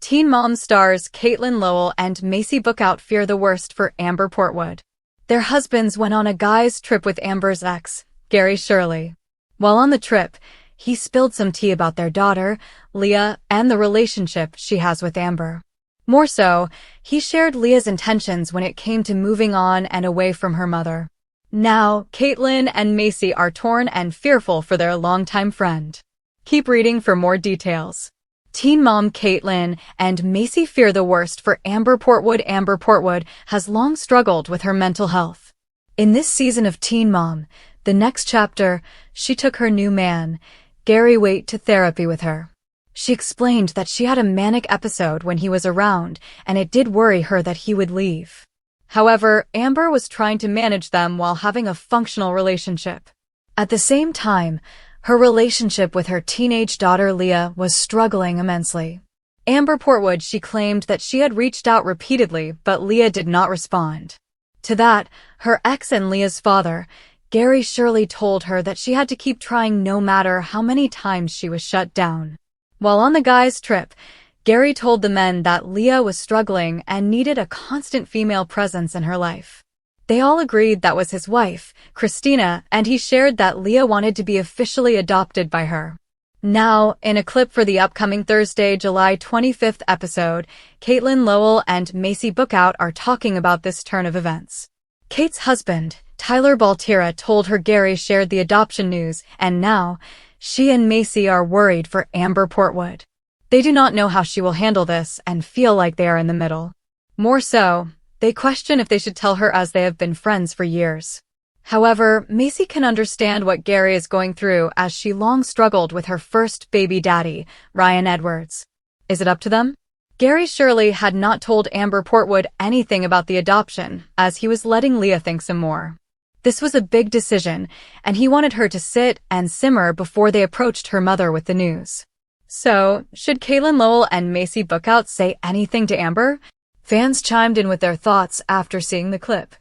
Teen Mom stars Catelynn Lowell and Maci Bookout fear the worst for Amber Portwood. Their husbands went on a guy's trip with Amber's ex, Gary Shirley. While on the trip, he spilled some tea about their daughter, Leah, and the relationship she has with Amber. More so, he shared Leah's intentions when it came to moving on and away from her mother. Now, Catelynn and Maci are torn and fearful for their longtime friend. Keep reading for more details. Teen mom Catelynn and Maci fear the worst for Amber Portwood. Amber Portwood has long struggled with her mental health. In this season of Teen Mom, the next chapter, she took her new man, Gary Waite, to therapy with her. She explained that she had a manic episode when he was around, and it did worry her that he would leave. However, Amber was trying to manage them while having a functional relationship. At the same time, her relationship with her teenage daughter Leah was struggling immensely. Amber Portwood, she claimed that she had reached out repeatedly, but Leah did not respond. To that, her ex and Leah's father, Gary Shirley, told her that she had to keep trying no matter how many times she was shut down. While on the guys' trip, Gary told the men that Leah was struggling and needed a constant female presence in her life. They all agreed that was his wife, Christina, and he shared that Leah wanted to be officially adopted by her. Now, in a clip for the upcoming Thursday, July 25th episode, Catelynn Lowell and Maci Bookout are talking about this turn of events. Kate's husband, Tyler Baltira, told her Gary shared the adoption news, and now, she and Maci are worried for Amber Portwood. They do not know how she will handle this and feel like they are in the middle. More so, they question if they should tell her, as they have been friends for years. However, Maci can understand what Gary is going through, as she long struggled with her first baby daddy, Ryan Edwards. Is it up to them? Gary Shirley had not told Amber Portwood anything about the adoption, as he was letting Leah think some more. This was a big decision, and he wanted her to sit and simmer before they approached her mother with the news. So, should Catelynn Lowell and Maci Bookout say anything to Amber? Fans chimed in with their thoughts after seeing the clip.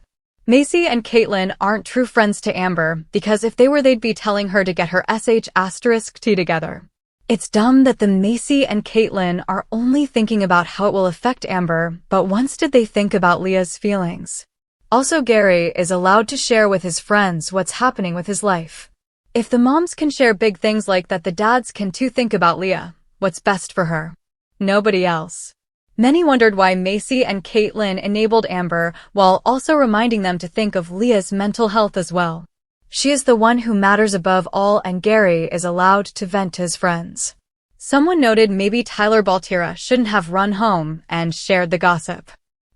Maci and Catelynn aren't true friends to Amber, because if they were, they'd be telling her to get her *T together. It's dumb that the Maci and Catelynn are only thinking about how it will affect Amber, but once did they think about Leah's feelings? Also, Gary is allowed to share with his friends what's happening with his life. If the moms can share big things like that, the dads can too. Think about Leah, what's best for her. Nobody else. Many wondered why Maci and Catelynn enabled Amber while also reminding them to think of Leah's mental health as well. She is the one who matters above all, and Gary is allowed to vent to his friends. Someone noted maybe Tyler Baltira shouldn't have run home and shared the gossip.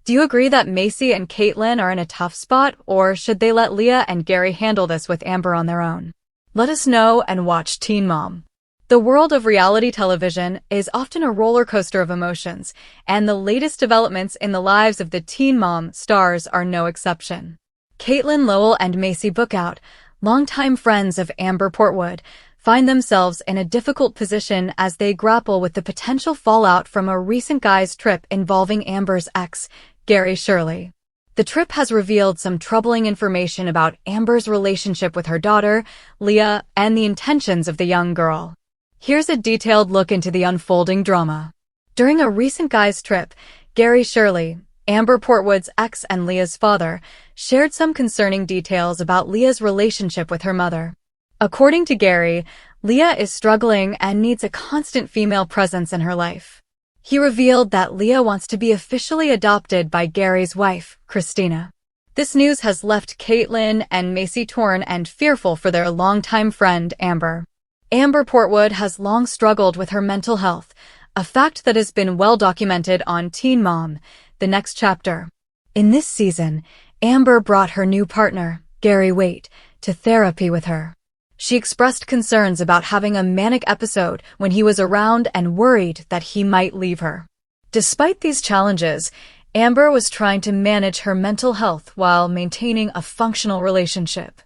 Do you agree that Maci and Catelynn are in a tough spot, or should they let Leah and Gary handle this with Amber on their own? Let us know and watch Teen Mom. The world of reality television is often a roller coaster of emotions, and the latest developments in the lives of the Teen Mom stars are no exception. Catelynn Lowell and Maci Bookout, longtime friends of Amber Portwood, find themselves in a difficult position as they grapple with the potential fallout from a recent guys' trip involving Amber's ex, Gary Shirley. The trip has revealed some troubling information about Amber's relationship with her daughter, Leah, and the intentions of the young girl. Here's a detailed look into the unfolding drama. During a recent guys' trip, Gary Shirley, Amber Portwood's ex and Leah's father, shared some concerning details about Leah's relationship with her mother. According to Gary, Leah is struggling and needs a constant female presence in her life. He revealed that Leah wants to be officially adopted by Gary's wife, Christina. This news has left Catelynn and Maci torn and fearful for their longtime friend, Amber. Amber Portwood has long struggled with her mental health, a fact that has been well documented on Teen Mom, the next chapter. In this season, Amber brought her new partner, Gary Waite, to therapy with her. She expressed concerns about having a manic episode when he was around and worried that he might leave her. Despite these challenges, Amber was trying to manage her mental health while maintaining a functional relationship.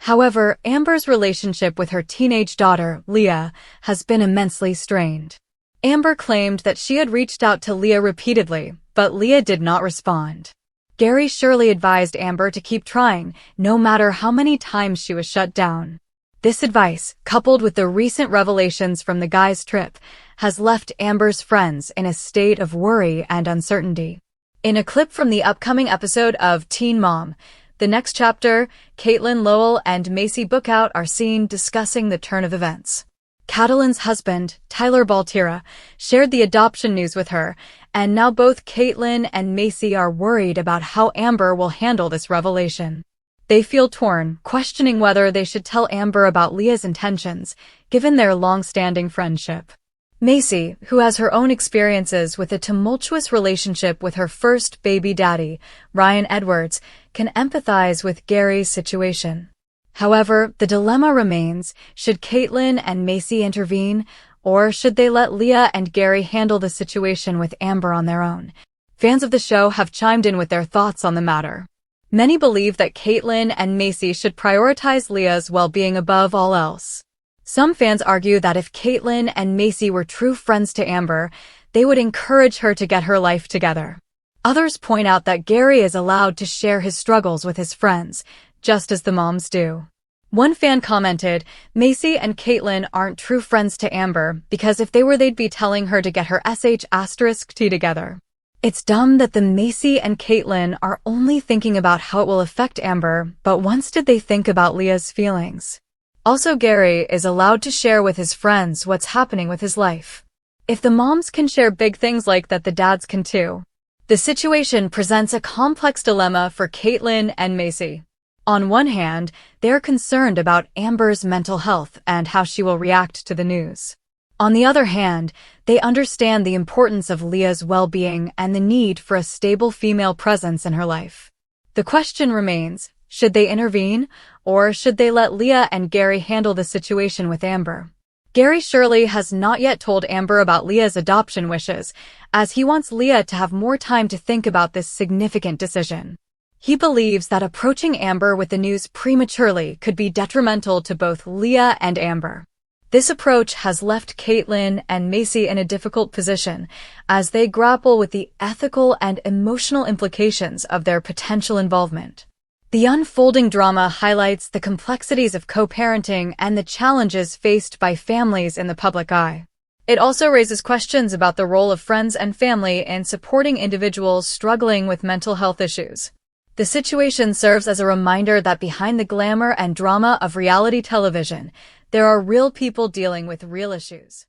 However, Amber's relationship with her teenage daughter, Leah, has been immensely strained. Amber claimed that she had reached out to Leah repeatedly, but Leah did not respond. Gary Shirley advised Amber to keep trying, no matter how many times she was shut down. This advice, coupled with the recent revelations from the guys' trip, has left Amber's friends in a state of worry and uncertainty. In a clip from the upcoming episode of Teen Mom, the next chapter, Catelynn Lowell and Maci Bookout are seen discussing the turn of events. Catelynn's husband, Tyler Baltira, shared the adoption news with her, and now both Catelynn and Maci are worried about how Amber will handle this revelation. They feel torn, questioning whether they should tell Amber about Leah's intentions, given their long-standing friendship. Maci, who has her own experiences with a tumultuous relationship with her first baby daddy, Ryan Edwards, can empathize with Gary's situation. However, the dilemma remains: should Catelynn and Maci intervene, or should they let Leah and Gary handle the situation with Amber on their own? Fans of the show have chimed in with their thoughts on the matter. Many believe that Catelynn and Maci should prioritize Leah's well-being above all else. Some fans argue that if Catelynn and Maci were true friends to Amber, they would encourage her to get her life together. Others point out that Gary is allowed to share his struggles with his friends, just as the moms do. One fan commented, "Maci and Catelynn aren't true friends to Amber because if they were, they'd be telling her to get her sh*t together." It's dumb that the Maci and Catelynn are only thinking about how it will affect Amber, but once did they think about Leah's feelings? Also, Gary is allowed to share with his friends what's happening with his life. If the moms can share big things like that, the dads can too. The situation presents a complex dilemma for Catelynn and Maci. On one hand, they're concerned about Amber's mental health and how she will react to the news. On the other hand, they understand the importance of Leah's well-being and the need for a stable female presence in her life. The question remains: should they intervene, or should they let Leah and Gary handle the situation with Amber? Gary Shirley has not yet told Amber about Leah's adoption wishes, as he wants Leah to have more time to think about this significant decision. He believes that approaching Amber with the news prematurely could be detrimental to both Leah and Amber. This approach has left Catelynn and Maci in a difficult position as they grapple with the ethical and emotional implications of their potential involvement. The unfolding drama highlights the complexities of co-parenting and the challenges faced by families in the public eye. It also raises questions about the role of friends and family in supporting individuals struggling with mental health issues. The situation serves as a reminder that behind the glamour and drama of reality television, there are real people dealing with real issues.